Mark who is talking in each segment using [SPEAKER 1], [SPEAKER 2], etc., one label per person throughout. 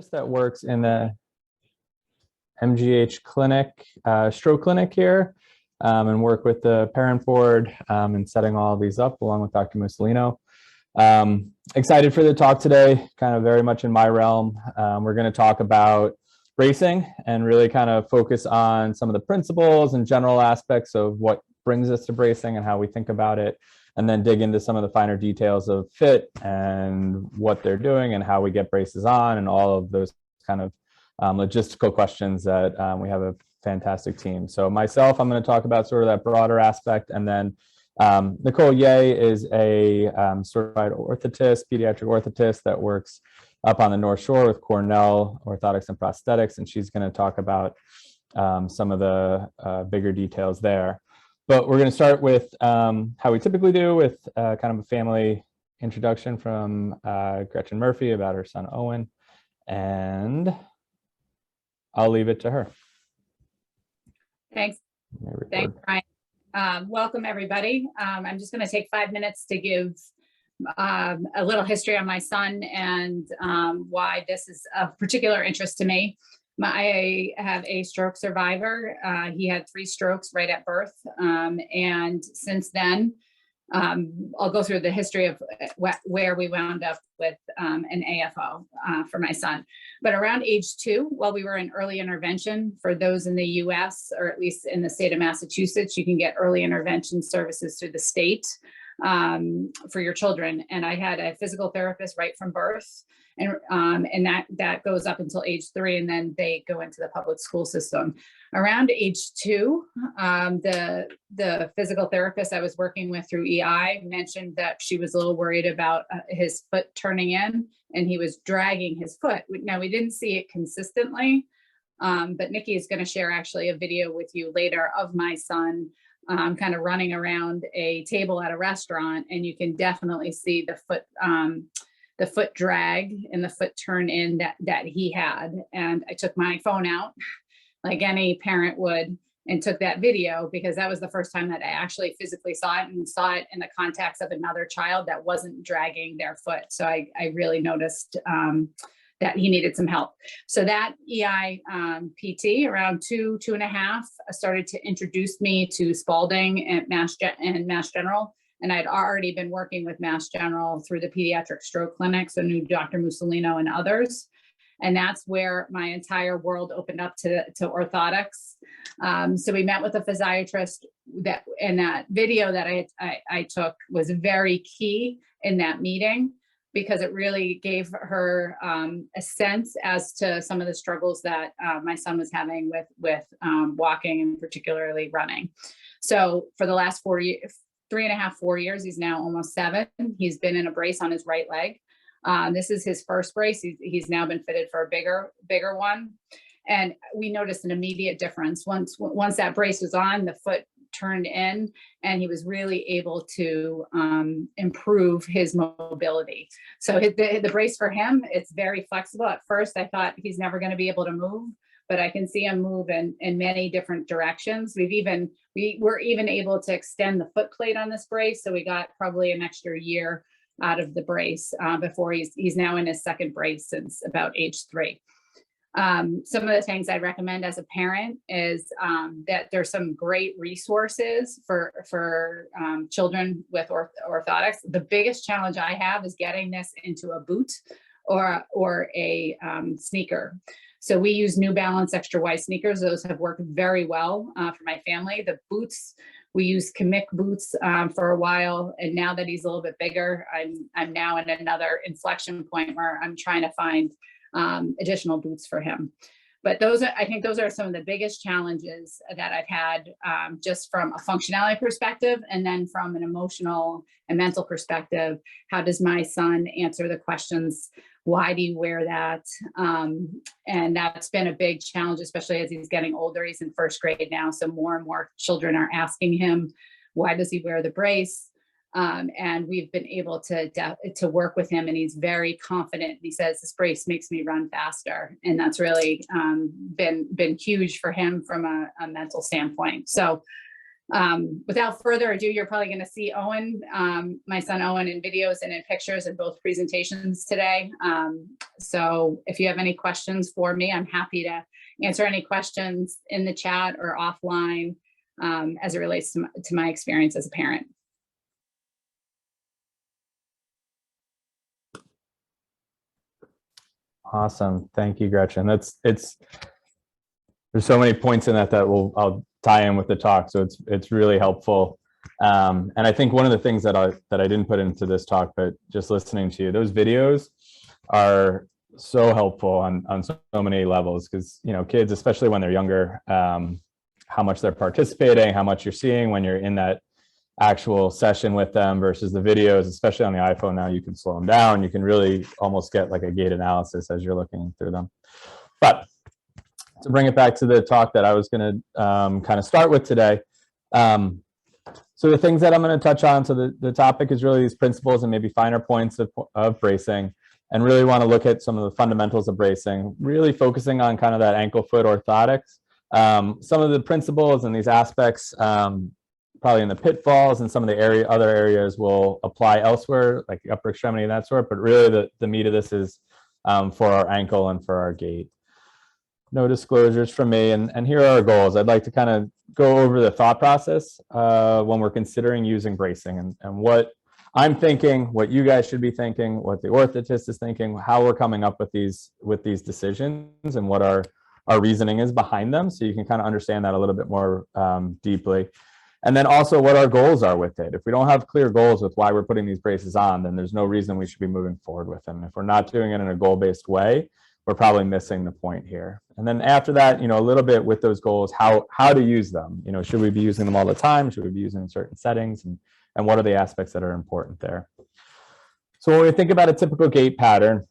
[SPEAKER 1] that works in the MGH clinic, stroke clinic here, and work with the parent board in setting all of these up along with Dr. Mussolino. Excited for the talk today, kind of very much in my realm. We're going to talk about bracing and really kind of focus on some of the principles and general aspects of what brings us to bracing and how we think about it, and then dig into some of the finer details of fit and what they're doing and how we get braces on and all of those kind of logistical questions that we have a fantastic team. So myself, I'm going to talk about sort of that broader aspect, and then Nicole Ye is a certified orthotist, pediatric orthotist that works up on the North Shore with Cornell Orthotics and Prosthetics, and she's going to talk about some of the bigger details there. But we're going to start with how we typically do, with kind of a family introduction from Gretchen Murphy about her son Owen, and I'll leave it to her.
[SPEAKER 2] Thanks. Thanks, Brian. Welcome, everybody. I'm just going to take 5 minutes to give a little history on my son and why this is of particular interest to me. I have a stroke survivor. He had 3 strokes right at birth. And since then, I'll go through the history of where we wound up with an AFO for my son. But around age 2, while we were in early intervention, for those in the US, or at least in the state of Massachusetts, you can get early intervention services through the state for your children. And I had a physical therapist right from birth. And that goes up until age 3, and then they go into the public school system. Around age 2, the physical therapist I was working with through EI mentioned that she was a little worried about his foot turning in, and he was dragging his foot. Now, we didn't see it consistently, but Nikki is going to share actually a video with you later of my son kind of running around a table at a restaurant, and you can definitely see the foot drag and the foot turn in that he had. And I took my phone out like any parent would and took that video, because that was the first time that I actually physically saw it, and saw it in the context of another child that wasn't dragging their foot. So I really noticed that he needed some help. So that EI PT around 2.5 started to introduce me to Spalding and Mass General. And I'd already been working with Mass General through the pediatric stroke clinic, so knew Dr. Mussolino and others. And that's where my entire world opened up to orthotics. So we met with a physiatrist, and that video that I took was very key in that meeting, because it really gave her a sense as to some of the struggles that my son was having with walking, and particularly running. So for the last 3.5, 4 years, he's now almost 7. He's been in a brace on his right leg. This is his first brace. He's now been fitted for a bigger one. And we noticed an immediate difference. Once that brace was on, the foot turned in, and he was really able to improve his mobility. So the brace for him, it's very flexible. At first, I thought he's never going to be able to move, but I can see him move in many different directions. We were even able to extend the foot plate on this brace. So we got probably an extra year out of the brace before he's now in his 2nd brace since about age 3. Some of the things I recommend as a parent is that there's some great resources for children with orthotics. The biggest challenge I have is getting this into a boot or a sneaker. So we use New Balance Extra Wide sneakers. Those have worked very well for my family. The boots, we use Kamick boots for a while. And now that he's a little bit bigger, I'm now in another inflection point where I'm trying to find additional boots for him. But I think those are some of the biggest challenges that I've had, just from a functionality perspective, and then from an emotional and mental perspective. How does my son answer the questions? Why do you wear that? And that's been a big challenge, especially as he's getting older. He's in 1st grade now, so more and more children are asking him, why does he wear the brace? And we've been able to work with him, and he's very confident. He says, this brace makes me run faster. And that's really been huge for him from a mental standpoint. So Without further ado, you're probably going to see Owen, my son Owen, in videos and in pictures in both presentations today. So if you have any questions for me, I'm happy to answer any questions in the chat or offline as it relates to my experience as a parent.
[SPEAKER 1] Awesome. Thank you, Gretchen. There's so many points in that I'll tie in with the talk. So it's really helpful. And I think one of the things that I didn't put into this talk, but just listening to you, those videos are so helpful on so many levels, because, you know, kids, especially when they're younger, how much they're participating, how much you're seeing when you're in that actual session with them versus the videos, especially on the iPhone now, you can slow them down. You can really almost get like a gait analysis as you're looking through them. But to bring it back to the talk that I was going to kind of start with today. So the things that I'm going to touch on, so the topic is really these principles and maybe finer points of bracing, and really want to look at some of the fundamentals of bracing, really focusing on kind of that ankle foot orthotics. Some of the principles and these aspects, probably in the pitfalls and some of the other areas will apply elsewhere, like the upper extremity and that sort, but really the meat of this is for our ankle and for our gait. No disclosures from me, and here are our goals. I'd like to kind of go over the thought process when we're considering using bracing, and what I'm thinking, what you guys should be thinking, what the orthotist is thinking, how we're coming up with these decisions, and what our reasoning is behind them, so you can kind of understand that a little bit more deeply. And then also what our goals are with it. If we don't have clear goals with why we're putting these braces on, then there's no reason we should be moving forward with them. If we're not doing it in a goal-based way, we're probably missing the point here. And then after that, you know, a little bit with those goals, how to use them. You know, should we be using them all the time? Should we be using in certain settings? And what are the aspects that are important there? So when we think about a typical gait pattern,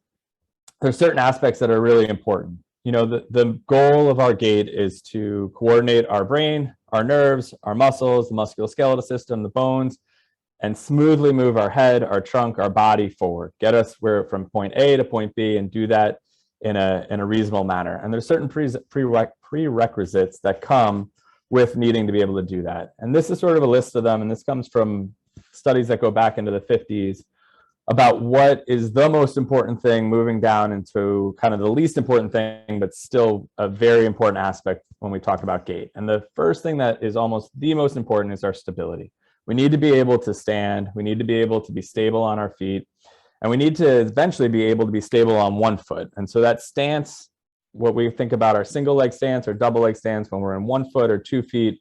[SPEAKER 1] there's certain aspects that are really important. You know, the goal of our gait is to coordinate our brain, our nerves, our muscles, the musculoskeletal system, the bones, and smoothly move our head, our trunk, our body forward. Get us from point A to point B, and do that in a reasonable manner. And there's certain prerequisites that come with needing to be able to do that. And this is sort of a list of them, and this comes from studies that go back into the 50s about what is the most important thing, moving down into kind of the least important thing, but still a very important aspect when we talk about gait. And the first thing that is almost the most important is our stability. We need to be able to stand. We need to be able to be stable on our feet. And we need to eventually be able to be stable on one foot. And so that stance, what we think about our single leg stance or double leg stance when we're in 1 foot or 2 feet,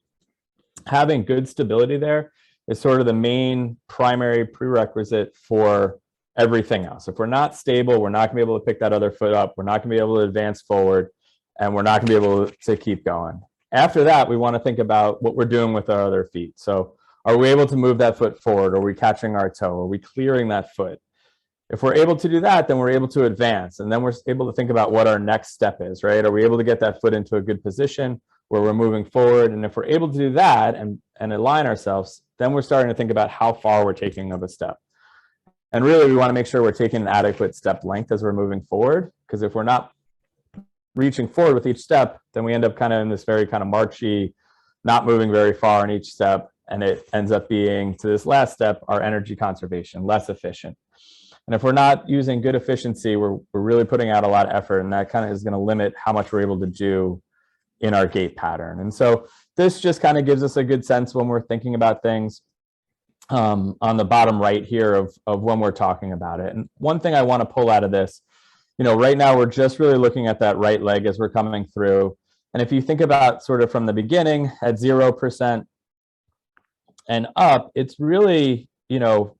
[SPEAKER 1] having good stability there is sort of the main primary prerequisite for everything else. If we're not stable, we're not gonna be able to pick that other foot up. We're not gonna be able to advance forward, and we're not gonna be able to keep going. After that, we wanna think about what we're doing with our other feet. So are we able to move that foot forward? Are we catching our toe? Are we clearing that foot? If we're able to do that, then we're able to advance, and then we're able to think about what our next step is, right? Are we able to get that foot into a good position where we're moving forward? And if we're able to do that and align ourselves, then we're starting to think about how far we're taking of a step. And really, we want to make sure we're taking an adequate step length as we're moving forward, because if we're not reaching forward with each step, then we end up kind of in this very kind of marchy, not moving very far in each step, and it ends up being, to this last step, our energy conservation, less efficient. And if we're not using good efficiency, we're really putting out a lot of effort, and that kind of is going to limit how much we're able to do in our gait pattern. And so this just kind of gives us a good sense when we're thinking about things on the bottom right here of when we're talking about it. And one thing I want to pull out of this, you know, right now we're just really looking at that right leg as we're coming through. And if you think about sort of from the beginning at 0% and up, it's really, you know,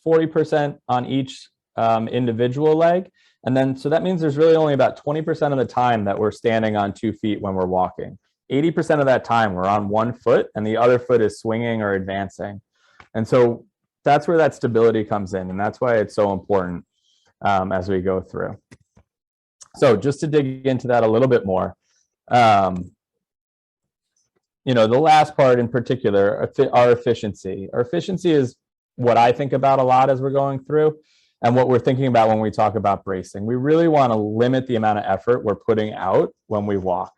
[SPEAKER 1] 40% on each individual leg. And then, so that means there's really only about 20% of the time that we're standing on 2 feet when we're walking. 80% of that time we're on 1 foot and the other foot is swinging or advancing. And so that's where that stability comes in. And that's why it's so important as we go through. So just to dig into that a little bit more, you know, the last part in particular, our efficiency. Our efficiency is what I think about a lot as we're going through, and what we're thinking about when we talk about bracing. We really want to limit the amount of effort we're putting out when we walk.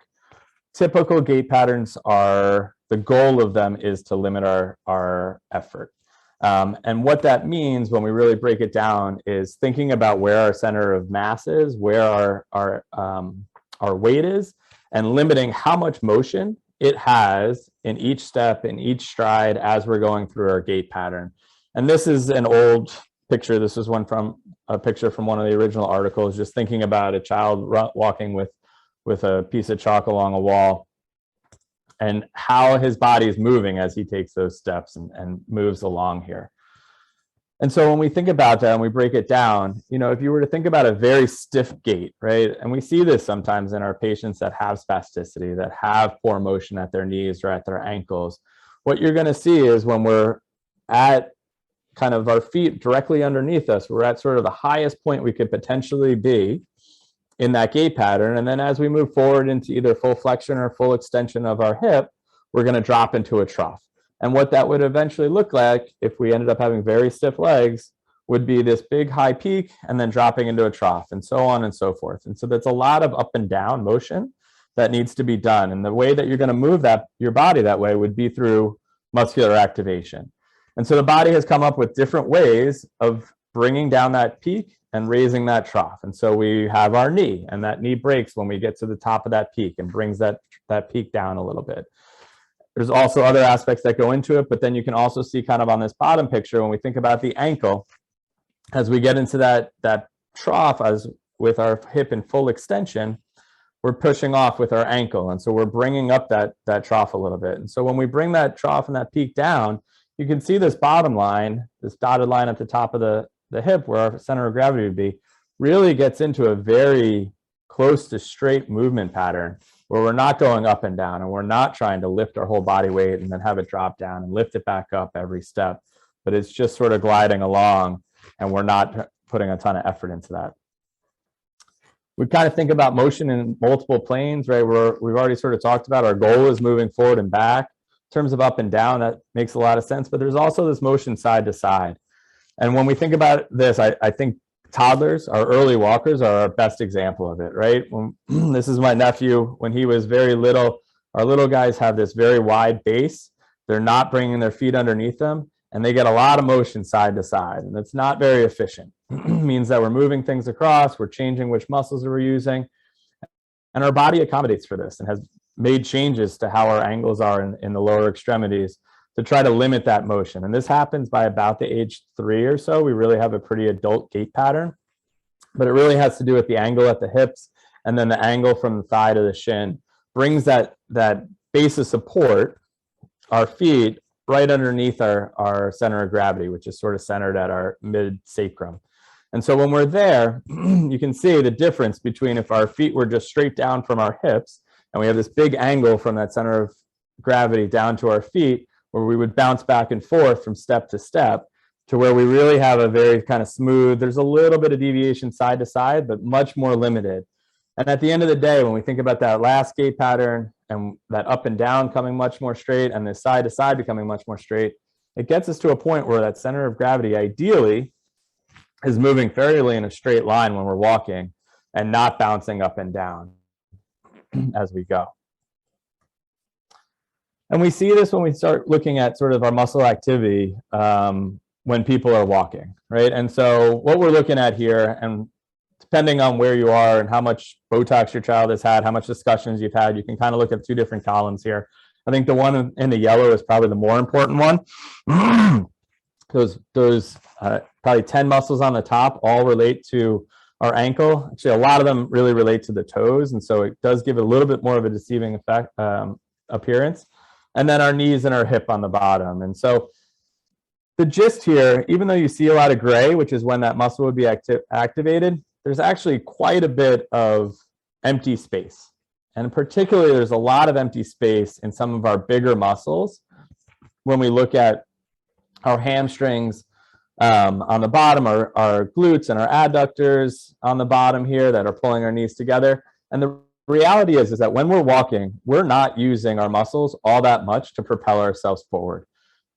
[SPEAKER 1] Typical gait patterns are the goal of them is to limit our effort. And what that means when we really break it down is thinking about where our center of mass is, where our weight is, and limiting how much motion it has in each step, in each stride as we're going through our gait pattern. And this is an old picture. This is a picture from one of the original articles, just thinking about a child walking with a piece of chalk along a wall and how his body is moving as he takes those steps and moves along here. And so when we think about that and we break it down, you know, if you were to think about a very stiff gait, right? And we see this sometimes in our patients that have spasticity, that have poor motion at their knees or at their ankles. What you're going to see is when we're at kind of our feet directly underneath us, we're at sort of the highest point we could potentially be in that gait pattern. And then as we move forward into either full flexion or full extension of our hip, we're going to drop into a trough. And what that would eventually look like if we ended up having very stiff legs would be this big high peak and then dropping into a trough and so on and so forth. And so that's a lot of up and down motion that needs to be done. And the way that you're going to move your body that way would be through muscular activation. And so the body has come up with different ways of bringing down that peak and raising that trough. And so we have our knee, and that knee breaks when we get to the top of that peak and brings that peak down a little bit. There's also other aspects that go into it, but then you can also see kind of on this bottom picture, when we think about the ankle, as we get into that trough, as with our hip in full extension, we're pushing off with our ankle. And so we're bringing up that trough a little bit. And so when we bring that trough and that peak down, you can see this bottom line, this dotted line at the top of the hip where our center of gravity would be, really gets into a very close to straight movement pattern where we're not going up and down and we're not trying to lift our whole body weight and then have it drop down and lift it back up every step, but it's just sort of gliding along and we're not putting a ton of effort into that. We kind of think about motion in multiple planes, right? We've already sort of talked about our goal is moving forward and back. In terms of up and down, that makes a lot of sense, but there's also this motion side to side. And when we think about this, I think toddlers, our early walkers, are our best example of it, right? This is my nephew. When he was very little, our little guys have this very wide base. They're not bringing their feet underneath them, and they get a lot of motion side to side, and it's not very efficient. It means that we're moving things across, we're changing which muscles we're using, and our body accommodates for this and has made changes to how our angles are in the lower extremities to try to limit that motion. And this happens by about the age 3 or so. We really have a pretty adult gait pattern, but it really has to do with the angle at the hips and then the angle from the thigh to the shin brings that base of support, our feet, right underneath our center of gravity, which is sort of centered at our mid-sacrum. And so when we're there, you can see the difference between if our feet were just straight down from our hips and we have this big angle from that center of gravity down to our feet, where we would bounce back and forth from step to step, to where we really have a very kind of smooth, there's a little bit of deviation side to side, but much more limited. And at the end of the day, when we think about that last gait pattern and that up and down coming much more straight and the side to side becoming much more straight, it gets us to a point where that center of gravity ideally is moving fairly in a straight line when we're walking and not bouncing up and down as we go. And we see this when we start looking at sort of our muscle activity when people are walking, right? And so what we're looking at here, and depending on where you are and how much Botox your child has had, how much discussions you've had, you can kind of look at 2 different columns here. I think the one in the yellow is probably the more important one. Those probably 10 muscles on the top all relate to our ankle. Actually, a lot of them really relate to the toes, and so it does give it a little bit more of a deceiving effect, appearance. And then our knees and our hip on the bottom. And so the gist here, even though you see a lot of gray, which is when that muscle would be activated, there's actually quite a bit of empty space. And particularly, there's a lot of empty space in some of our bigger muscles. When we look at our hamstrings on the bottom, our glutes and our adductors on the bottom here that are pulling our knees together. And the reality is that when we're walking, we're not using our muscles all that much to propel ourselves forward.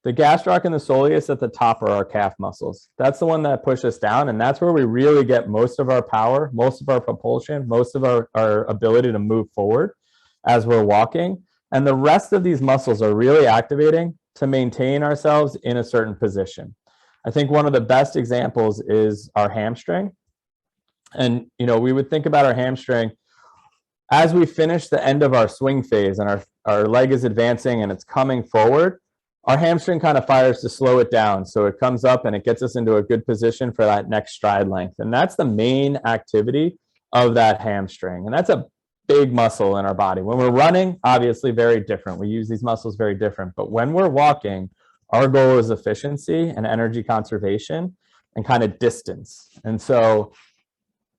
[SPEAKER 1] The gastroc and the soleus at the top are our calf muscles. That's the one that push us down, and that's where we really get most of our power, most of our propulsion, most of our ability to move forward as we're walking. And the rest of these muscles are really activating to maintain ourselves in a certain position. I think one of the best examples is our hamstring. And, you know, we would think about our hamstring as we finish the end of our swing phase and our leg is advancing and it's coming forward, our hamstring kind of fires to slow it down. So it comes up and it gets us into a good position for that next stride length. And that's the main activity of that hamstring. And that's a big muscle in our body. When we're running, obviously very different. We use these muscles very different. But when we're walking, our goal is efficiency and energy conservation and kind of distance. And so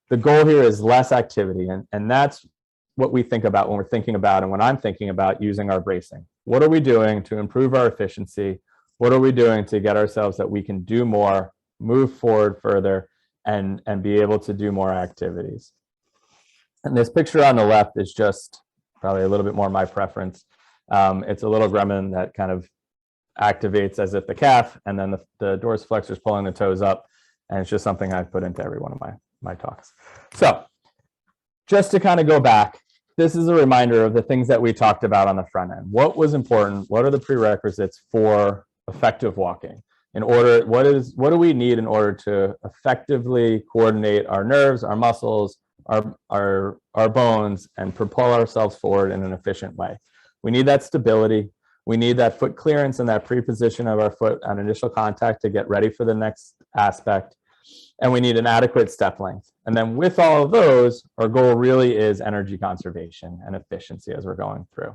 [SPEAKER 1] the goal here is less activity. And that's what we think about when we're thinking about and when I'm thinking about using our bracing. What are we doing to improve our efficiency? What are we doing to get ourselves that we can do more, move forward further, and be able to do more activities? And this picture on the left is just probably a little bit more my preference. It's a little gremlin that kind of activates as if the calf, and then the dorsiflexor is pulling the toes up. And it's just something I've put into every one of my talks. So just to kind of go back, this is a reminder of the things that we talked about on the front end. What was important? What are the prerequisites for effective walking? What do we need in order to effectively coordinate our nerves, our muscles, our bones, and propel ourselves forward in an efficient way? We need that stability. We need that foot clearance and that pre-position of our foot on initial contact to get ready for the next aspect. And we need an adequate step length. And then with all of those, our goal really is energy conservation and efficiency as we're going through.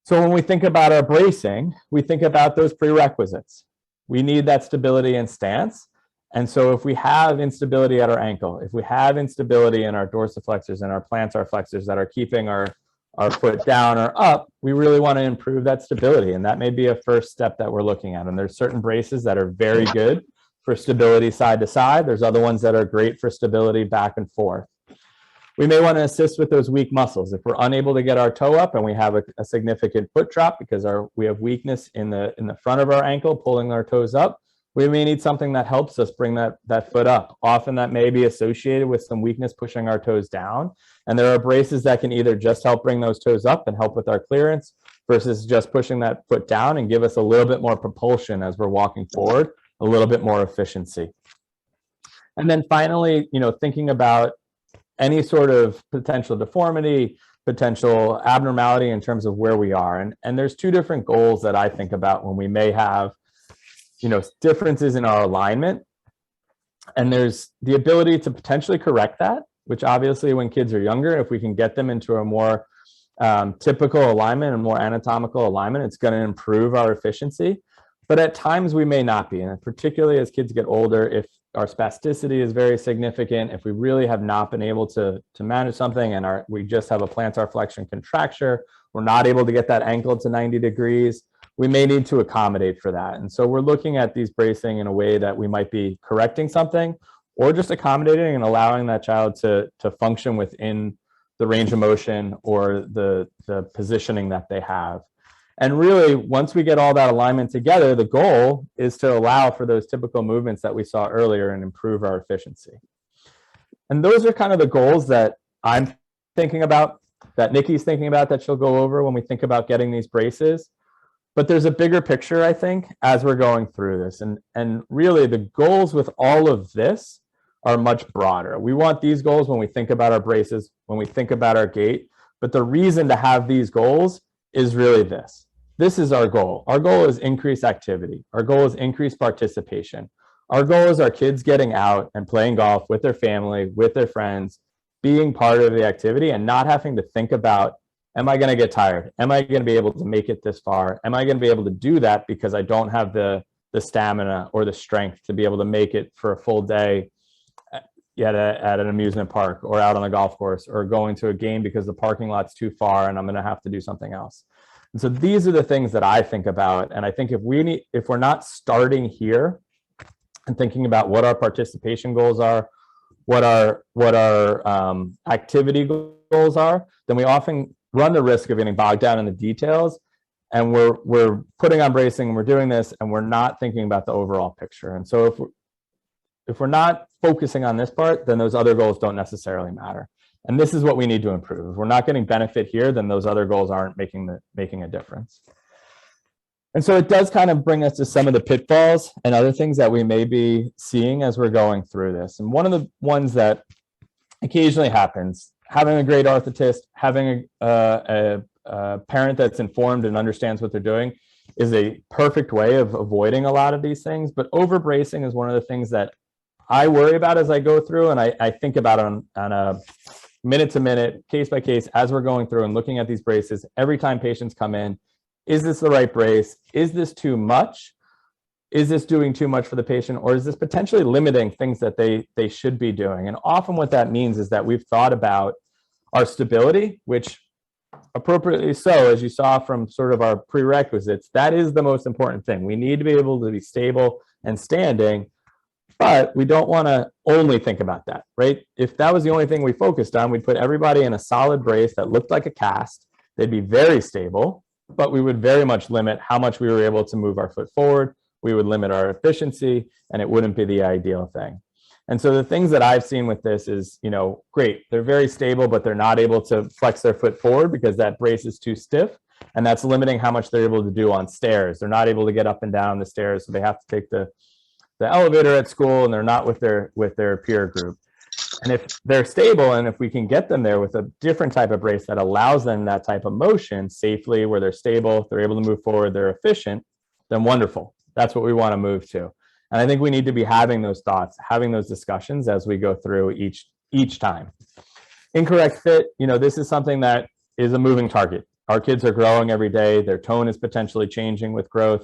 [SPEAKER 1] So when we think about our bracing, we think about those prerequisites. We need that stability and stance. And so if we have instability at our ankle, if we have instability in our dorsiflexors and our plantar flexors that are keeping our foot down or up, we really want to improve that stability. And that may be a first step that we're looking at. And there's certain braces that are very good for stability side to side. There's other ones that are great for stability back and forth. We may want to assist with those weak muscles. If we're unable to get our toe up and we have a significant foot drop because we have weakness in the front of our ankle, pulling our toes up, we may need something that helps us bring that foot up. Often that may be associated with some weakness pushing our toes down. And there are braces that can either just help bring those toes up and help with our clearance versus just pushing that foot down and give us a little bit more propulsion as we're walking forward, a little bit more efficiency. And then finally, you know, thinking about any sort of potential deformity, potential abnormality in terms of where we are. And there's two different goals that I think about when we may have, you know, differences in our alignment. And there's the ability to potentially correct that, which obviously when kids are younger, if we can get them into a more typical alignment and more anatomical alignment, it's going to improve our efficiency. But at times we may not be, and particularly as kids get older, if our spasticity is very significant, if we really have not been able to manage something and we just have a plantar flexion contracture, we're not able to get that ankle to 90 degrees, we may need to accommodate for that. And so we're looking at these bracing in a way that we might be correcting something or just accommodating and allowing that child to function within the range of motion or the positioning that they have. And really, once we get all that alignment together, the goal is to allow for those typical movements that we saw earlier and improve our efficiency. And those are kind of the goals that I'm thinking about, that Nikki's thinking about, that she'll go over when we think about getting these braces. But there's a bigger picture, I think, as we're going through this. And really, the goals with all of this are much broader. We want these goals when we think about our braces, when we think about our gait. But the reason to have these goals is really this. This is our goal. Our goal is increased activity. Our goal is increased participation. Our goal is our kids getting out and playing golf with their family, with their friends, being part of the activity and not having to think about, am I going to get tired? Am I going to be able to make it this far? Am I going to be able to do that because I don't have the stamina or the strength to be able to make it for a full day at an amusement park or out on a golf course or going to a game because the parking lot's too far and I'm going to have to do something else. And so these are the things that I think about. And I think if we're not starting here and thinking about what our participation goals are, what our activity goals are, then we often run the risk of getting bogged down in the details. And we're putting on bracing and we're doing this and we're not thinking about the overall picture. And so if we're not focusing on this part, then those other goals don't necessarily matter. And this is what we need to improve. If we're not getting benefit here, then those other goals aren't making a difference. And so it does kind of bring us to some of the pitfalls and other things that we may be seeing as we're going through this. And one of the ones that occasionally happens, having a great orthotist, having a parent that's informed and understands what they're doing is a perfect way of avoiding a lot of these things. But overbracing is one of the things that I worry about as I go through, and I think about on a minute-to-minute, case-by-case, as we're going through and looking at these braces. Every time patients come in, is this the right brace? Is this too much? Is this doing too much for the patient? Or is this potentially limiting things that they should be doing? And often what that means is that we've thought about our stability, which appropriately so, as you saw from sort of our prerequisites, that is the most important thing. We need to be able to be stable and standing, but we don't want to only think about that, right? If that was the only thing we focused on, we'd put everybody in a solid brace that looked like a cast. They'd be very stable, but we would very much limit how much we were able to move our foot forward. We would limit our efficiency, and it wouldn't be the ideal thing. And so the things that I've seen with this is, great, they're very stable, but they're not able to flex their foot forward because that brace is too stiff, and that's limiting how much they're able to do on stairs. They're not able to get up and down the stairs, so they have to take the elevator at school, and they're not with their peer group. And if they're stable, and if we can get them there with a different type of brace that allows them that type of motion safely, where they're stable, they're able to move forward, they're efficient, then wonderful. That's what we want to move to. And I think we need to be having those thoughts, having those discussions as we go through each time. Incorrect fit, this is something that is a moving target. Our kids are growing every day. Their tone is potentially changing with growth.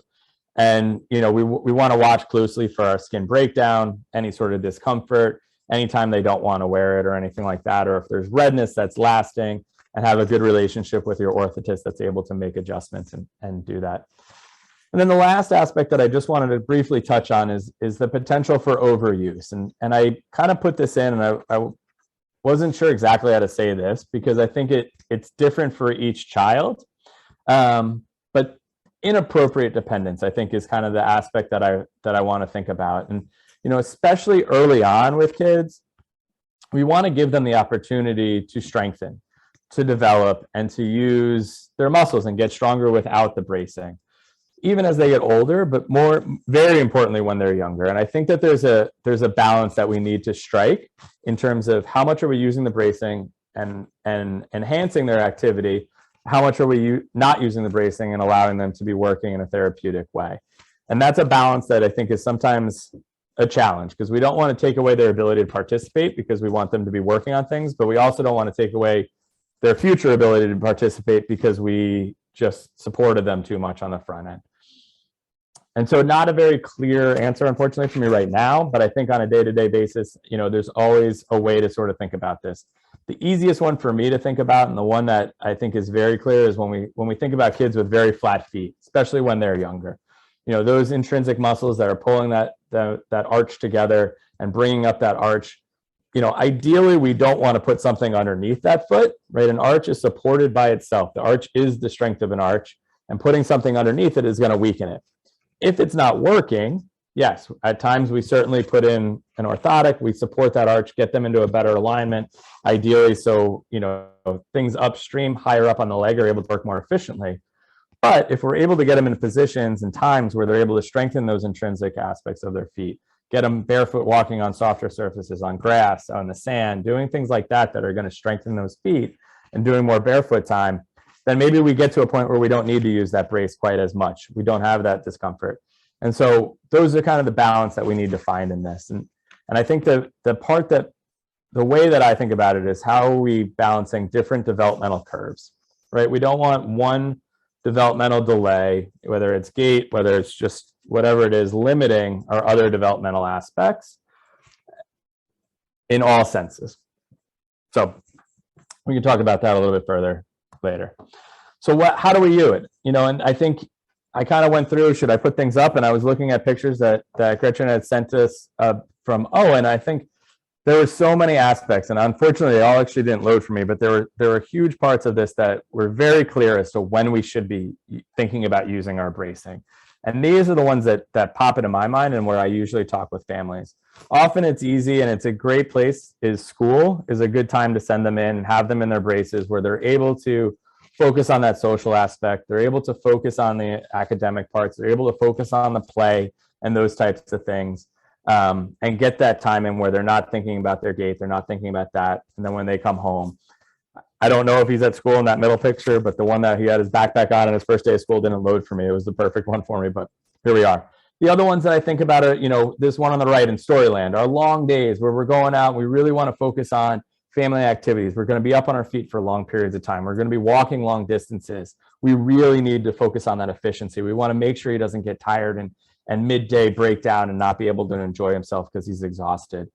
[SPEAKER 1] And, we want to watch closely for our skin breakdown, any sort of discomfort, anytime they don't want to wear it or anything like that, or if there's redness that's lasting, and have a good relationship with your orthotist that's able to make adjustments and do that. And then the last aspect that I just wanted to briefly touch on is the potential for overuse. And I kind of put this in, and I wasn't sure exactly how to say this because I think it's different for each child. But inappropriate dependence, I think, is kind of the aspect that I want to think about. And especially early on with kids, we want to give them the opportunity to strengthen, to develop, and to use their muscles and get stronger without the bracing, even as they get older, but very importantly, when they're younger. And I think that there's a balance that we need to strike in terms of how much are we using the bracing and enhancing their activity, how much are we not using the bracing and allowing them to be working in a therapeutic way. And that's a balance that I think is sometimes a challenge, because we don't want to take away their ability to participate because we want them to be working on things, but we also don't want to take away their future ability to participate because we just supported them too much on the front end. And so not a very clear answer, unfortunately, for me right now, but I think on a day-to-day basis, there's always a way to sort of think about this. The easiest one for me to think about, and the one that I think is very clear, is when we think about kids with very flat feet, especially when they're younger. Those intrinsic muscles that are pulling that arch together and bringing up that arch. Ideally, we don't want to put something underneath that foot, right? An arch is supported by itself. The arch is the strength of an arch, and putting something underneath it is going to weaken it. If it's not working, yes, at times we certainly put in an orthotic. We support that arch, get them into a better alignment, ideally so things upstream, higher up on the leg, are able to work more efficiently. But if we're able to get them in positions and times where they're able to strengthen those intrinsic aspects of their feet, get them barefoot walking on softer surfaces, on grass, on the sand, doing things like that that are going to strengthen those feet, and doing more barefoot time, then maybe we get to a point where we don't need to use that brace quite as much. We don't have that discomfort. And so those are kind of the balance that we need to find in this. And I think the way that I think about it is, how are we balancing different developmental curves, right? We don't want one developmental delay, whether it's gait, whether it's just whatever it is, limiting our other developmental aspects in all senses. So we can talk about that a little bit further later. So how do we do it? And I think I kind of went through, should I put things up? And I was looking at pictures that Gretchen had sent us from Owen. I think there were so many aspects, and unfortunately, they all actually didn't load for me, but there were huge parts of this that were very clear as to when we should be thinking about using our bracing. And these are the ones that pop into my mind and where I usually talk with families. Often it's easy and it's a great place. School is a good time to send them in and have them in their braces where they're able to focus on that social aspect. They're able to focus on the academic parts. They're able to focus on the play and those types of things, and get that time in where they're not thinking about their gait. They're not thinking about that. And then when they come home, I don't know if he's at school in that middle picture, but the one that he had his backpack on his first day of school didn't load for me. It was the perfect one for me, but here we are. The other ones that I think about are, this one on the right in Storyland, our long days where we're going out. We really want to focus on family activities. We're going to be up on our feet for long periods of time. We're going to be walking long distances. We really need to focus on that efficiency. We want to make sure he doesn't get tired and midday break down and not be able to enjoy himself because he's exhausted.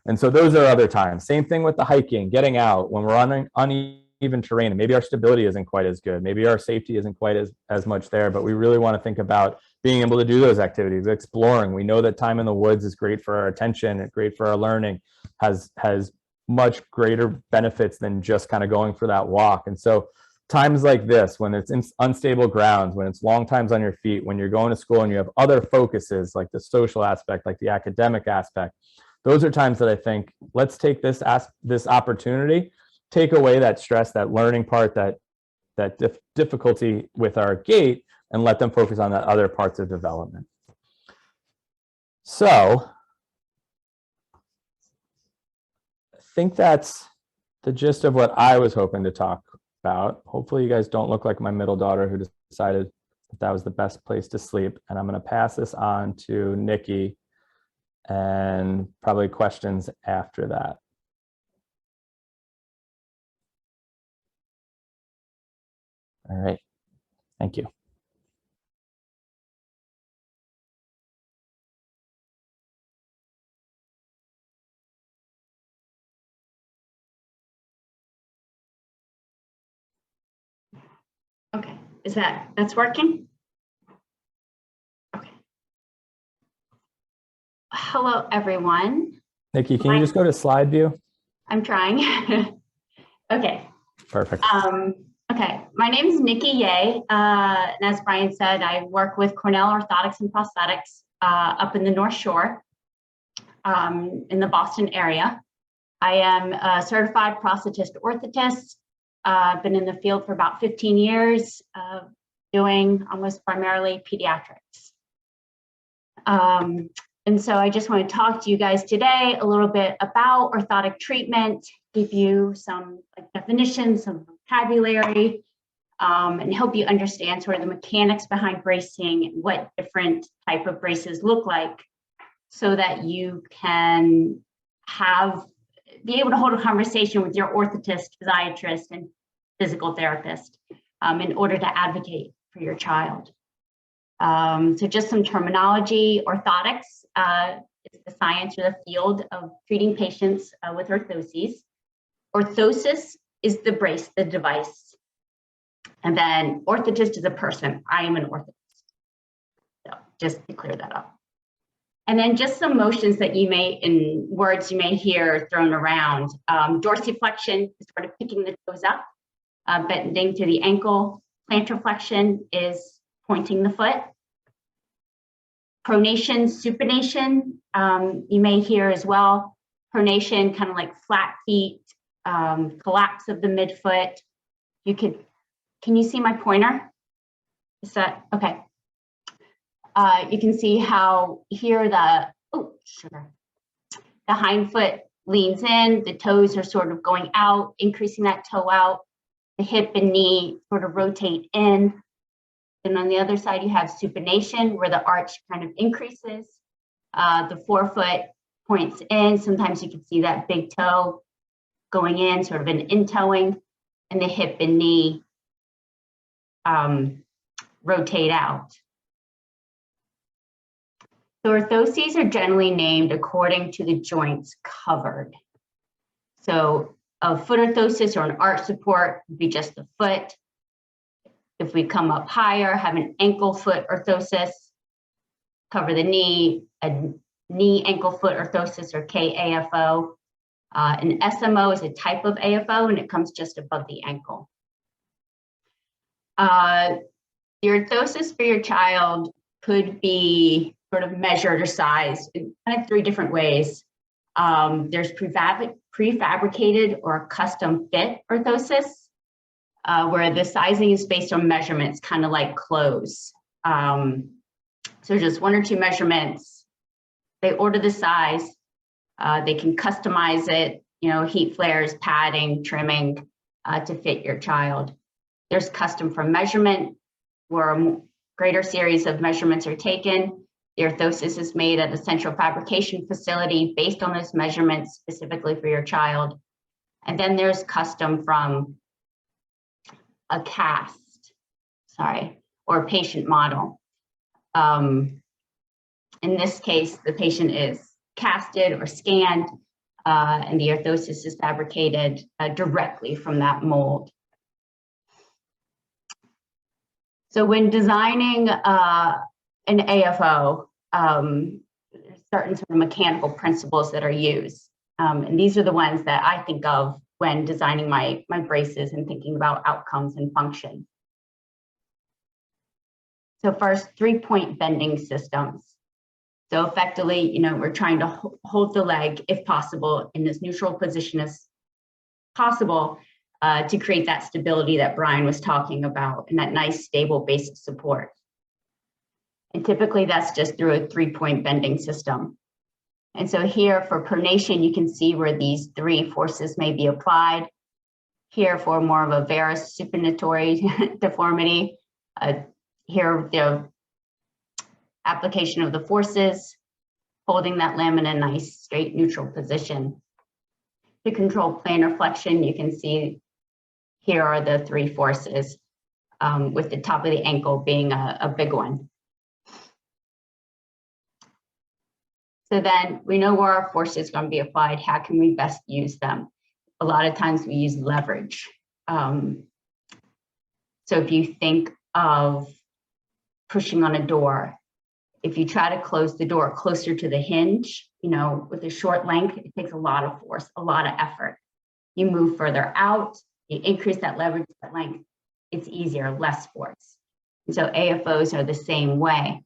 [SPEAKER 1] And so those are other times. Same thing with the hiking, getting out when we're on uneven terrain and maybe our stability isn't quite as good. Maybe our safety isn't quite as much there, but we really want to think about being able to do those activities, exploring. We know that time in the woods is great for our attention and great for our learning, has much greater benefits than just kind of going for that walk. And so times like this, when it's in unstable grounds, when it's long times on your feet, when you're going to school and you have other focuses like the social aspect, like the academic aspect, those are times that I think, let's take this opportunity, take away that stress, that learning part, that difficulty with our gait, and let them focus on that other parts of development. So I think that's the gist of what I was hoping to talk about. Hopefully you guys don't look like my middle daughter who decided that was the best place to sleep. And I'm going to pass this on to Nikki and probably questions after that. All right. Thank you.
[SPEAKER 3] Okay, that's working? Okay. Hello, everyone.
[SPEAKER 1] Nikki, can you just go to slide view?
[SPEAKER 3] I'm trying. Okay.
[SPEAKER 1] Perfect.
[SPEAKER 3] Okay, my name is Nikki Ye, and as Brian said, I work with Cornell Orthotics and Prosthetics up in the North Shore, in the Boston area. I am a certified prosthetist orthotist. I've been in the field for about 15 years, doing almost primarily pediatrics. And so I just want to talk to you guys today a little bit about orthotic treatment, give you some definitions, some vocabulary, and help you understand sort of the mechanics behind bracing, what different type of braces look like, so that you can be able to hold a conversation with your orthotist, physiatrist, and physical therapist in order to advocate for your child. So just some terminology. Orthotics is the science or the field of treating patients with orthoses. Orthosis is the brace, the device. And then orthotist is a person. I am an orthotist. So just to clear that up. And then just some motions that in words you may hear thrown around. Dorsiflexion is sort of picking the toes up, bending to the ankle. Plantarflexion is pointing the foot. Pronation, supination, you may hear as well. Pronation, kind of like flat feet, collapse of the midfoot. Can you see my pointer? Is that, okay. You can see how here the hind foot leans in, the toes are sort of going out, increasing that toe out. The hip and knee sort of rotate in. And on the other side, you have supination, where the arch kind of increases. The forefoot points in. Sometimes you can see that big toe going in, sort of an in-toeing, and the hip and knee rotate out. So orthoses are generally named according to the joints covered. So a foot orthosis or an arch support would be just the foot. If we come up higher, have an ankle foot orthosis, cover the knee, a knee ankle foot orthosis or KAFO. An SMO is a type of AFO and it comes just above the ankle. The orthosis for your child could be sort of measured or sized in kind of 3 different ways. There's prefabricated or custom fit orthosis, where the sizing is based on measurements, kind of like clothes. So just 1 or 2 measurements, they order the size, they can customize it, heat flares, padding, trimming to fit your child. There's custom from measurement, where a greater series of measurements are taken. The orthosis is made at a central fabrication facility based on those measurements specifically for your child. And then there's custom from a cast, or patient model. In this case, the patient is casted or scanned, and the orthosis is fabricated directly from that mold. So when designing an AFO, there's certain sort of mechanical principles that are used. And these are the ones that I think of when designing my braces and thinking about outcomes and function. So first, 3-point bending systems. So effectively, we're trying to hold the leg, if possible, in as neutral position as possible to create that stability that Brian was talking about and that nice, stable, basic support. And typically that's just through a 3-point bending system. And so here for pronation, you can see where these 3 forces may be applied. Here for more of a varus supinatory deformity, here the application of the forces, holding that limb in a nice, straight, neutral position. To control plantar flexion, you can see here are the 3 forces, with the top of the ankle being a big one. So then we know where our force is going to be applied. How can we best use them? A lot of times we use leverage. So if you think of pushing on a door, if you try to close the door closer to the hinge, with a short length, it takes a lot of force, a lot of effort. You move further out, you increase that leverage, that length, it's easier, less force. And so AFOs are the same way.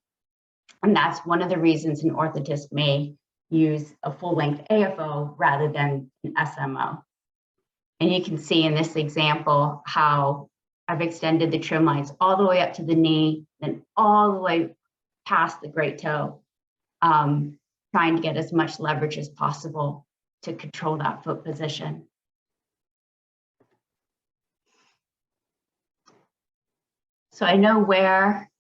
[SPEAKER 3] And that's one of the reasons an orthotist may use a full-length AFO rather than an SMO. And you can see in this example how I've extended the trim lines all the way up to the knee, then all the way past the great toe, trying to get as much leverage as possible to control that foot position. So I know where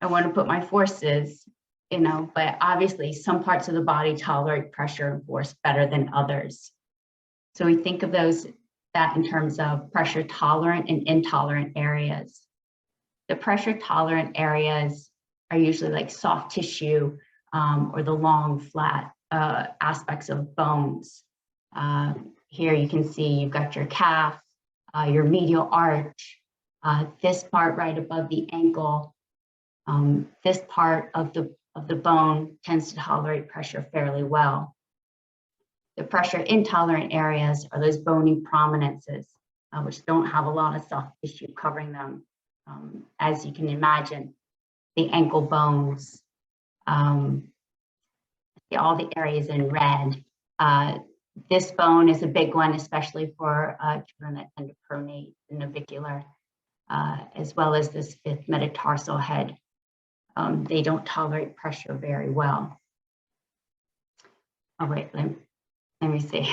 [SPEAKER 3] I want to put my forces, but obviously some parts of the body tolerate pressure and force better than others. So we think of that in terms of pressure tolerant and intolerant areas. The pressure tolerant areas are usually like soft tissue or the long, flat aspects of bones. Here you can see you've got your calf, your medial arch, this part right above the ankle. This part of the bone tends to tolerate pressure fairly well. The pressure intolerant areas are those bony prominences, which don't have a lot of soft tissue covering them. As you can imagine, the ankle bones, all the areas in red. This bone is a big one, especially for children that tend to pronate the navicular, as well as this 5th metatarsal head. They don't tolerate pressure very well. Oh, wait, let me see.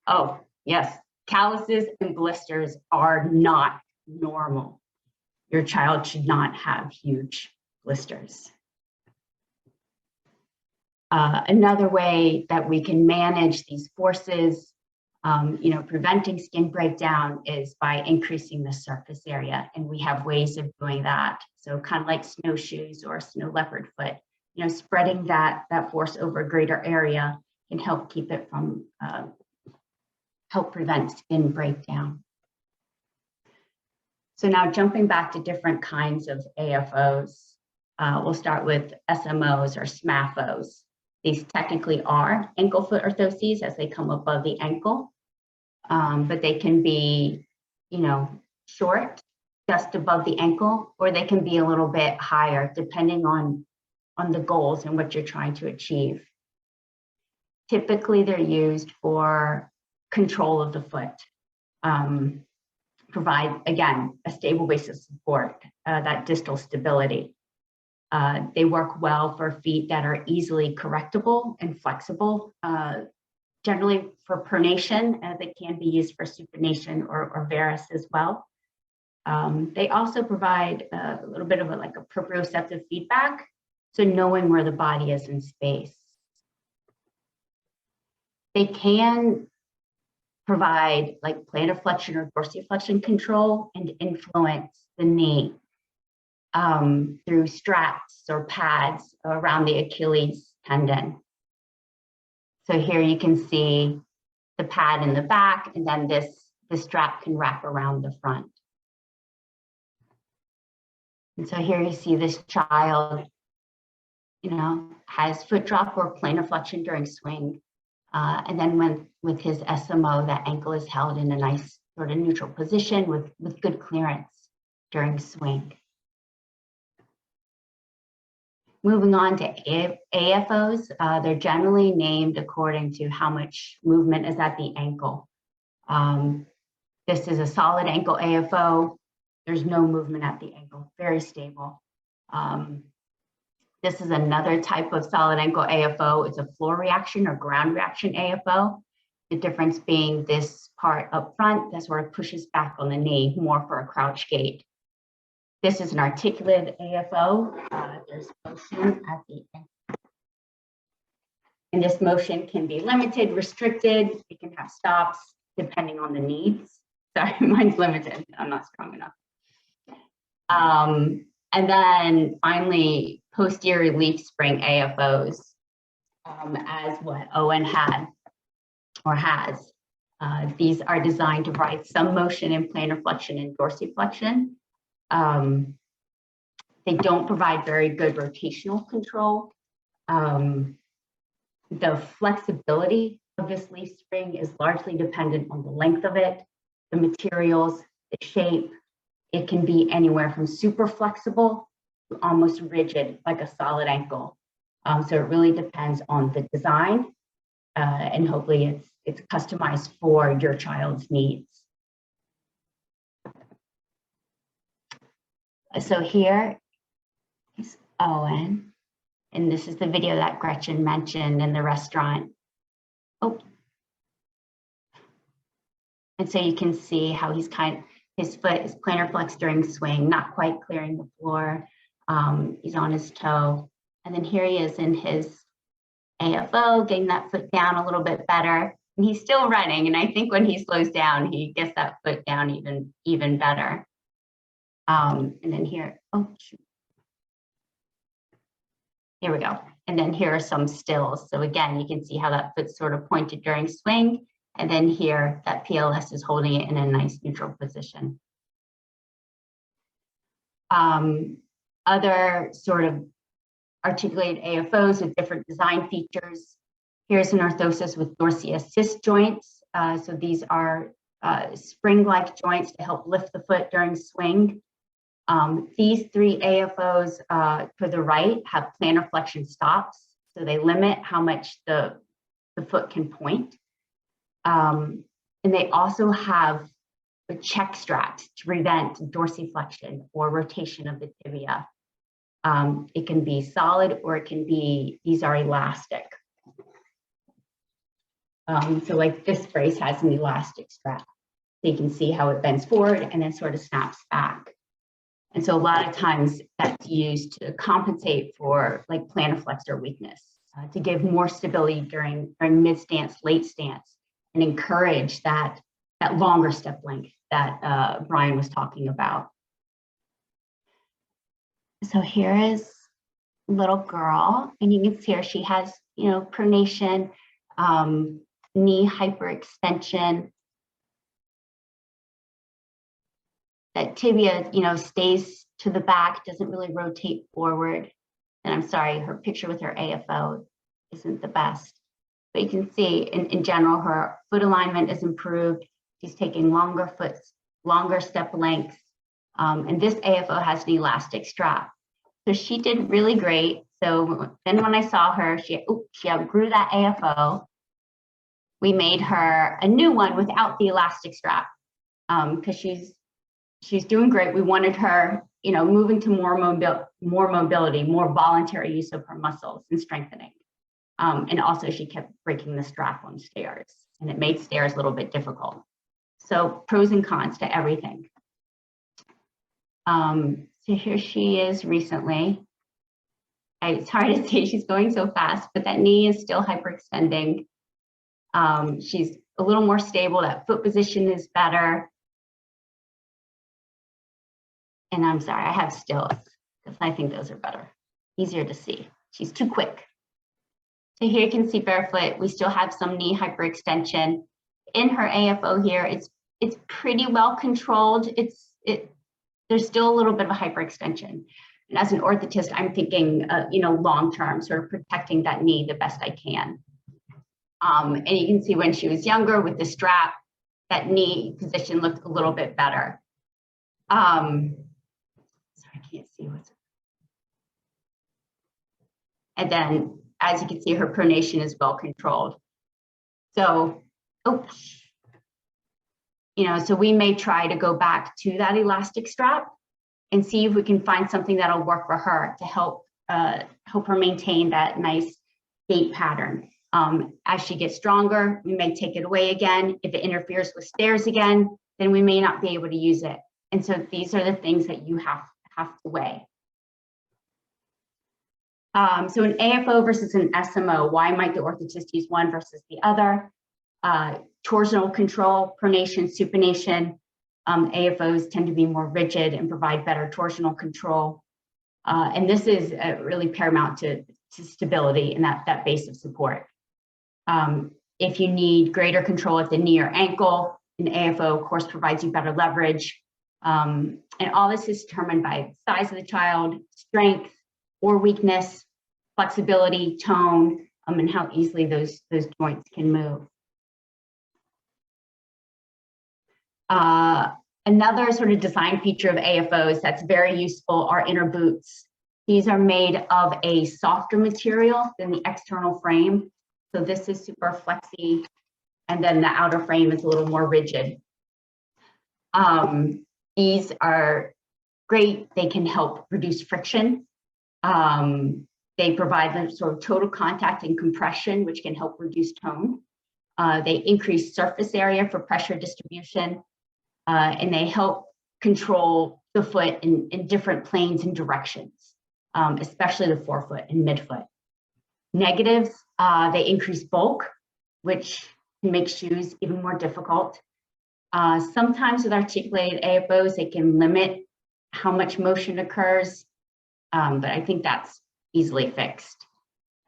[SPEAKER 3] Oh, yes, calluses and blisters are not normal. Your child should not have huge blisters. Another way that we can manage these forces, preventing skin breakdown, is by increasing the surface area. And we have ways of doing that. So kind of like snowshoes or snow leopard foot, spreading that force over a greater area can help keep it from, help prevent skin breakdown. So now jumping back to different kinds of AFOs, we'll start with SMOs or SMAFOs. These technically are ankle foot orthoses as they come above the ankle, but they can be, short, just above the ankle, or they can be a little bit higher depending on the goals and what you're trying to achieve. Typically, they're used for control of the foot. Provide, again, a stable base of support, that distal stability. They work well for feet that are easily correctable and flexible. Generally for pronation, they can be used for supination or varus as well. They also provide a little bit of like a proprioceptive feedback, so knowing where the body is in space. They can provide like plantar flexion or dorsiflexion control and influence the knee through straps or pads around the Achilles tendon. So here you can see the pad in the back, and then the strap can wrap around the front. And so here you see this child, you know, has foot drop or plantar flexion during swing. And then with his SMO, that ankle is held in a nice sort of neutral position with good clearance during swing. Moving on to AFOs, they're generally named according to how much movement is at the ankle. This is a solid ankle AFO. There's no movement at the ankle, very stable. This is another type of solid ankle AFO. It's a floor reaction or ground reaction AFO. The difference being this part up front that sort of pushes back on the knee, more for a crouch gait. This is an articulated AFO. There's motion at the end. And this motion can be limited, restricted. It can have stops depending on the needs. Sorry, mine's limited. I'm not strong enough. And then finally, posterior leaf spring AFOs, as what Owen had or has. These are designed to provide some motion in plantar flexion and dorsiflexion. They don't provide very good rotational control. The flexibility of this leaf spring is largely dependent on the length of it, the materials, the shape. It can be anywhere from super flexible to almost rigid, like a solid ankle. So it really depends on the design, and hopefully it's customized for your child's needs. So here is Owen, and this is the video that Gretchen mentioned in the restaurant. Oh, and so you can see how his foot is plantar flexed during swing, not quite clearing the floor. He's on his toe, and then here he is in his AFO, getting that foot down a little bit better, and he's still running. And I think when he slows down, he gets that foot down even better. And then here, oh shoot. Here we go. And then here are some stills. So again, you can see how that foot's sort of pointed during swing. And then here, that PLS is holding it in a nice neutral position. Other sort of articulated AFOs with different design features. Here's an orthosis with dorsi-assist joints. So these are spring-like joints to help lift the foot during swing. These three AFOs to the right have plantar flexion stops. So they limit how much the foot can point. And they also have the check straps to prevent dorsiflexion or rotation of the tibia. It can be solid or it can be, these are elastic. So like this brace has an elastic strap. So you can see how it bends forward and then sort of snaps back. And so a lot of times that's used to compensate for like plantar flexor weakness, to give more stability during mid-stance, late stance, and encourage that longer step length that Brian was talking about. So here is little girl, and you can see her, she has, you know, pronation, knee hyperextension. That tibia, you know, stays to the back, doesn't really rotate forward. And I'm sorry, her picture with her AFO isn't the best. But you can see in general, her foot alignment is improved. She's taking longer step lengths. And this AFO has an elastic strap. So she did really great. So then when I saw her, she outgrew that AFO. We made her a new one without the elastic strap because she's doing great. We wanted her, moving to more mobility, more voluntary use of her muscles and strengthening. And also she kept breaking the strap on stairs, and it made stairs a little bit difficult. So pros and cons to everything. So here she is recently. It's hard to say, she's going so fast, but that knee is still hyperextending. She's a little more stable. That foot position is better. And I'm sorry, I have stills because I think those are better, easier to see. She's too quick. So here you can see barefoot. We still have some knee hyperextension. In her AFO here, it's pretty well controlled. There's still a little bit of a hyperextension. And as an orthotist, I'm thinking, long-term, sort of protecting that knee the best I can. And you can see when she was younger with the strap, that knee position looked a little bit better. Sorry, I can't see what's. And then, as you can see, her pronation is well controlled. So, so we may try to go back to that elastic strap and see if we can find something that'll work for her to help her maintain that nice gait pattern. As she gets stronger, we may take it away again. If it interferes with stairs again, then we may not be able to use it. And so these are the things that you have to weigh. So an AFO versus an SMO, why might the orthotist use one versus the other? Torsional control, pronation, supination. AFOs tend to be more rigid and provide better torsional control. And this is really paramount to stability and that base of support. If you need greater control at the knee or ankle, an AFO, of course, provides you better leverage. And all this is determined by size of the child, strength or weakness, flexibility, tone, and how easily those joints can move. Another sort of design feature of AFOs that's very useful are inner boots. These are made of a softer material than the external frame. So this is super flexy, and then the outer frame is a little more rigid. These are great. They can help reduce friction. They provide the sort of total contact and compression, which can help reduce tone. They increase surface area for pressure distribution, and they help control the foot in different planes and directions, especially the forefoot and midfoot. Negatives, they increase bulk, which can make shoes even more difficult. Sometimes with articulated AFOs, they can limit how much motion occurs, but I think that's easily fixed.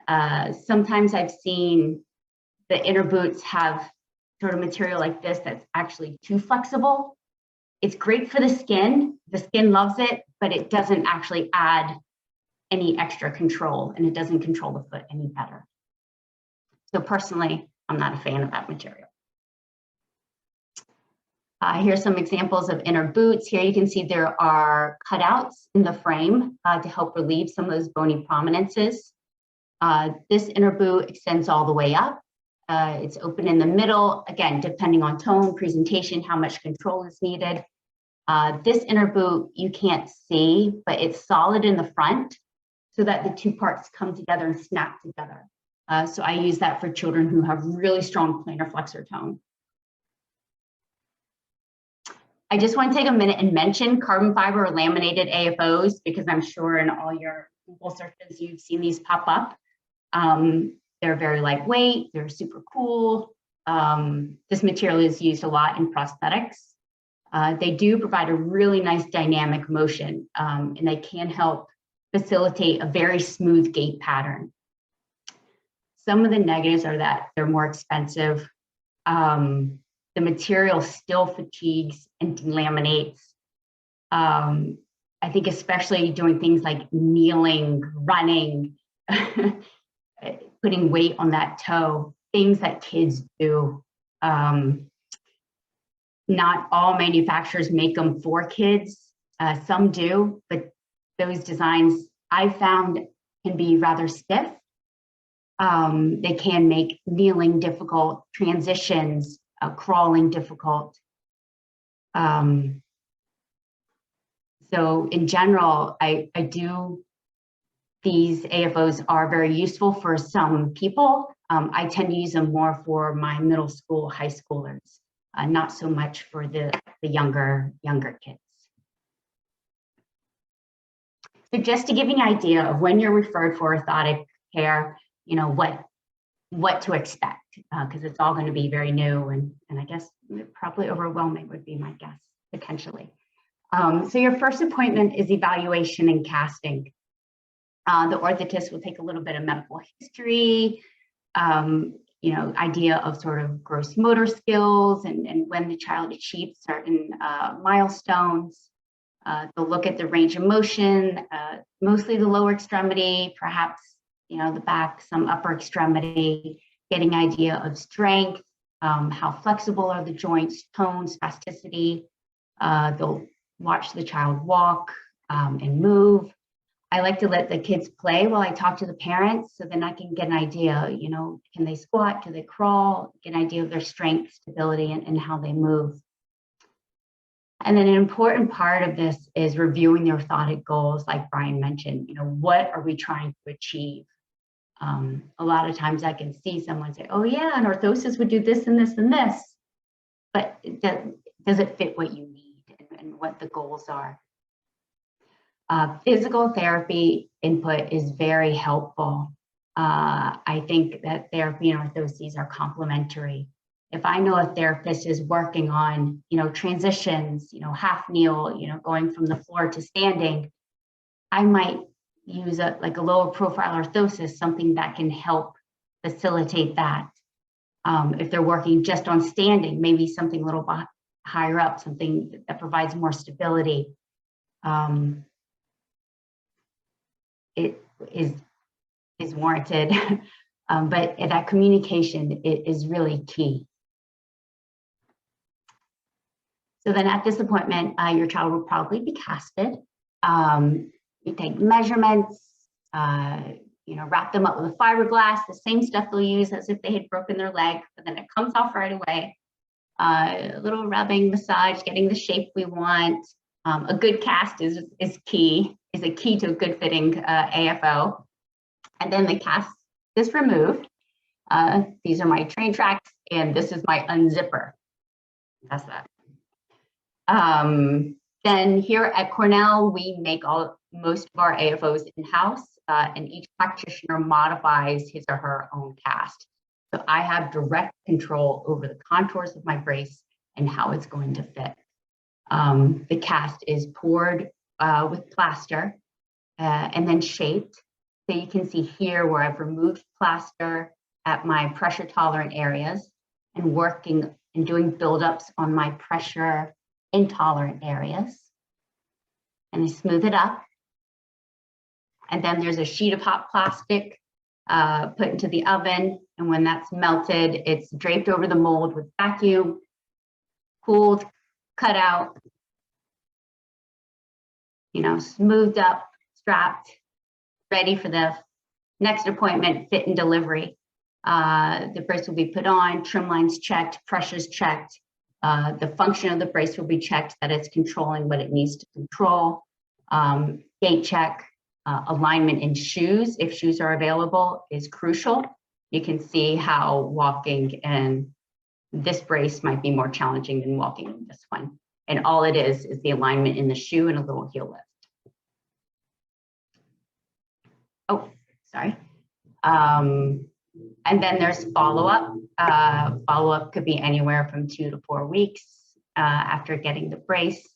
[SPEAKER 3] Sometimes I've seen the inner boots have sort of material like this that's actually too flexible. It's great for the skin loves it, but it doesn't actually add any extra control, and it doesn't control the foot any better. So personally, I'm not a fan of that material. Here's some examples of inner boots. Here you can see there are cutouts in the frame to help relieve some of those bony prominences. This inner boot extends all the way up. It's open in the middle, again, depending on tone, presentation, how much control is needed. This inner boot you can't see, but it's solid in the front so that the two parts come together and snap together. So I use that for children who have really strong plantar flexor tone. I just want to take a minute and mention carbon fiber or laminated AFOs, because I'm sure in all your Google searches you've seen these pop up. They're very lightweight, they're super cool. This material is used a lot in prosthetics. They do provide a really nice dynamic motion, and they can help facilitate a very smooth gait pattern. Some of the negatives are that they're more expensive. The material still fatigues and delaminates. I think especially doing things like kneeling, running, putting weight on that toe, things that kids do. Not all manufacturers make them for kids. Some do, but those designs I found can be rather stiff. They can make kneeling difficult, transitions, crawling difficult. So in general, these AFOs are very useful for some people. I tend to use them more for my middle school, high schoolers, not so much for the younger kids. So just to give you an idea of when you're referred for orthotic care, you know, what to expect, because it's all going to be very new and I guess probably overwhelming would be my guess, potentially. So your first appointment is evaluation and casting. The orthotist will take a little bit of medical history, you know, idea of sort of gross motor skills and when the child achieves certain milestones. They'll look at the range of motion, mostly the lower extremity, perhaps, you know, the back, some upper extremity, getting idea of strength, how flexible are the joints, tone, spasticity. They'll watch the child walk and move. I like to let the kids play while I talk to the parents, so then I can get an idea, you know, can they squat, do they crawl, get an idea of their strength, stability, and how they move. And then an important part of this is reviewing the orthotic goals, like Brian mentioned. You know, what are we trying to achieve? A lot of times I can see someone say, oh yeah, an orthosis would do this and this and this, but does it fit what you need and what the goals are? Physical therapy input is very helpful. I think that therapy and orthoses are complementary. If I know a therapist is working on, you know, transitions, you know, half kneel, you know, going from the floor to standing, I might use a lower profile orthosis, something that can help facilitate that. If they're working just on standing, maybe something a little bit higher up, something that provides more stability. It is warranted, but that communication is really key. So then at this appointment, your child will probably be casted. You take measurements, you know, wrap them up with a fiberglass, the same stuff they'll use as if they had broken their leg, but then it comes off right away. A little rubbing, massage, getting the shape we want. A good cast is a key to a good fitting AFO. And then the cast is removed. These are my train tracks, and this is my unzipper. That's that. Then here at Cornell, we make most of our AFOs in-house, and each practitioner modifies his or her own cast. So I have direct control over the contours of my brace and how it's going to fit. The cast is poured with plaster and then shaped. So you can see here where I've removed plaster at my pressure tolerant areas and working and doing buildups on my pressure intolerant areas. And I smooth it up. And then there's a sheet of hot plastic put into the oven. And when that's melted, it's draped over the mold with vacuum, cooled, cut out, you know, smoothed up, strapped, ready for the next appointment, fit and delivery. The brace will be put on, trim lines checked, pressures checked. The function of the brace will be checked that it's controlling what it needs to control. Gait check, alignment in shoes, if shoes are available, is crucial. You can see how walking in this brace might be more challenging than walking in this one. And all it is the alignment in the shoe and a little heel lift. Oh, sorry. And then there's follow-up. Follow-up could be anywhere from 2 to 4 weeks after getting the brace,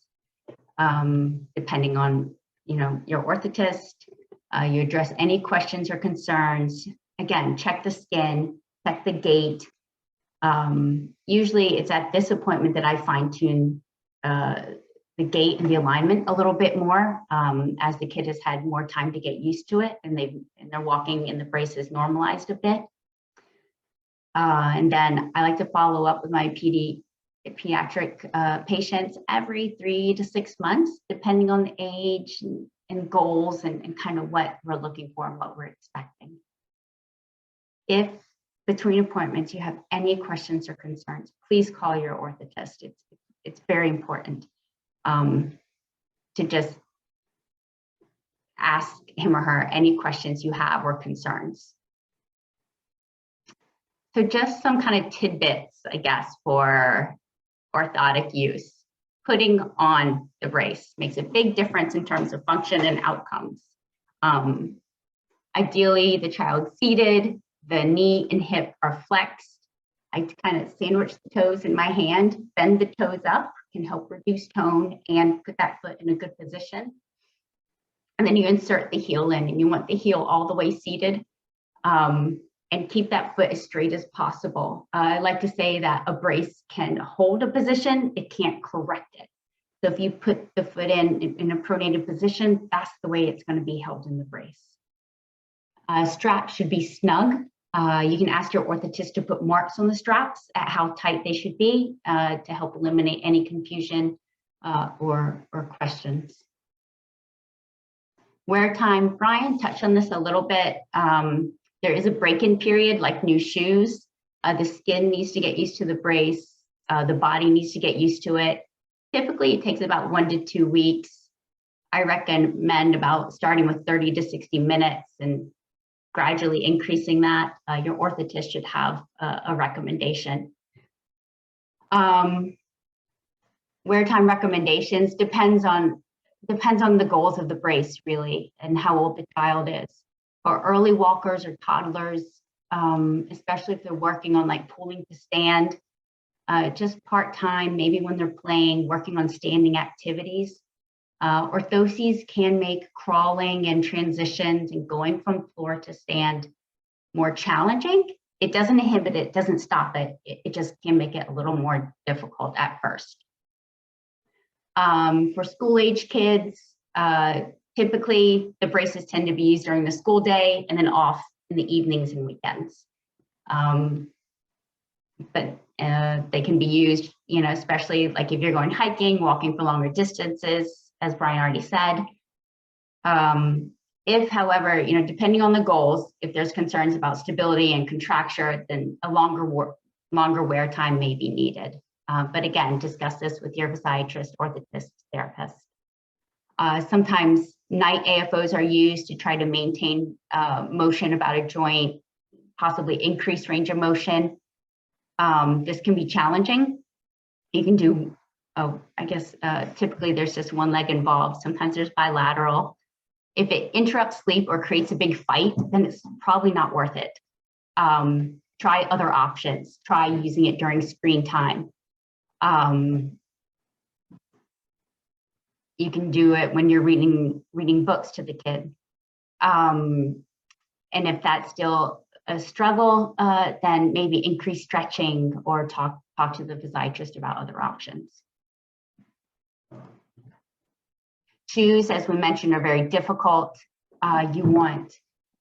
[SPEAKER 3] depending on, you know, your orthotist. You address any questions or concerns. Again, check the skin, check the gait. Usually it's at this appointment that I fine-tune the gait and the alignment a little bit more as the kid has had more time to get used to it and their walking in the brace is normalized a bit. And then I like to follow up with my pediatric patients every 3 to 6 months, depending on the age and goals and kind of what we're looking for and what we're expecting. If between appointments you have any questions or concerns, please call your orthotist. It's very important to just ask him or her any questions you have or concerns. So just some kind of tidbits, I guess, for orthotic use. Putting on the brace makes a big difference in terms of function and outcomes. Ideally, the child's seated, the knee and hip are flexed. I kind of sandwich the toes in my hand, bend the toes up, can help reduce tone and put that foot in a good position. And then you insert the heel in, and you want the heel all the way seated, and keep that foot as straight as possible. I like to say that a brace can hold a position, it can't correct it. So if you put the foot in a pronated position, that's the way it's going to be held in the brace. Straps should be snug. You can ask your orthotist to put marks on the straps at how tight they should be to help eliminate any confusion or questions. Wear time, Brian touched on this a little bit. There is a break-in period like new shoes. The skin needs to get used to the brace. The body needs to get used to it. Typically, it takes about 1 to 2 weeks. I recommend about starting with 30 to 60 minutes and gradually increasing that. Your orthotist should have a recommendation. Wear time recommendations depends on the goals of the brace, really, and how old the child is. For early walkers or toddlers, especially if they're working on like pulling to stand, just part-time, maybe when they're playing, working on standing activities. Orthoses can make crawling and transitions and going from floor to stand more challenging. It doesn't inhibit it, doesn't stop it. It just can make it a little more difficult at first. For school-age kids, typically the braces tend to be used during the school day and then off in the evenings and weekends. But they can be used, especially like if you're going hiking, walking for longer distances, as Brian already said. If, however, depending on the goals, if there's concerns about stability and contracture, then a longer wear time may be needed. But again, discuss this with your physiatrist, orthotist, therapist. Sometimes night AFOs are used to try to maintain motion about a joint, possibly increase range of motion. This can be challenging. You can do, typically there's just one leg involved. Sometimes there's bilateral. If it interrupts sleep or creates a big fight, then it's probably not worth it. Try other options. Try using it during screen time. You can do it when you're reading books to the kid. And if that's still a struggle, then maybe increase stretching or talk to the physiatrist about other options. Shoes, as we mentioned, are very difficult. You want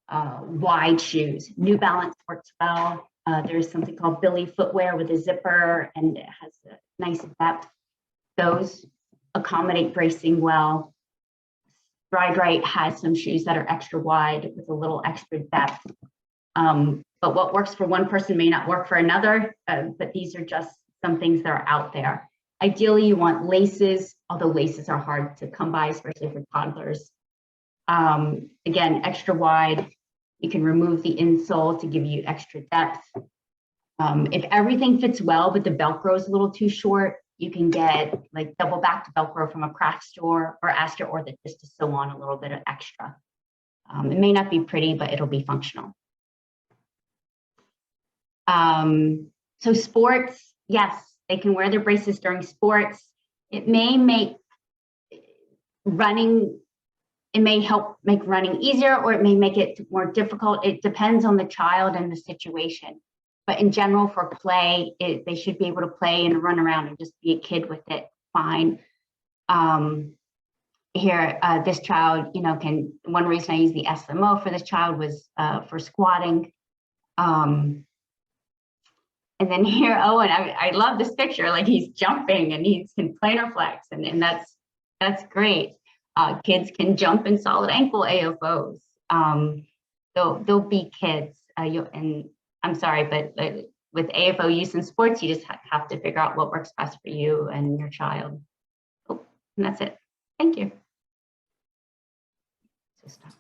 [SPEAKER 3] wide shoes. New Balance works well. There's something called Billy footwear with a zipper, and it has a nice depth. Those accommodate bracing well. Stride Right has some shoes that are extra wide with a little extra depth. But what works for one person may not work for another, but these are just some things that are out there. Ideally, you want laces, although laces are hard to come by, especially for toddlers. Again, extra wide. You can remove the insole to give you extra depth. If everything fits well, but the Velcro is a little too short, you can get like double backed Velcro from a craft store or ask your orthotist to sew on a little bit of extra. It may not be pretty, but it'll be functional. So sports, yes, they can wear their braces during sports. It may make running, it may help make running easier, or it may make it more difficult. It depends on the child and the situation. But in general, for play, they should be able to play and run around and just be a kid with it, fine. Here, this child, one reason I use the SMO for this child was for squatting. And And then here, Owen, I love this picture, like he's jumping and he's in plantar flex, and that's great. Kids can jump in solid ankle AFOs. They'll be kids. And I'm sorry, but with AFO use in sports, you just have to figure out what works best for you and your child. Oh, and that's it. Thank you. So stop.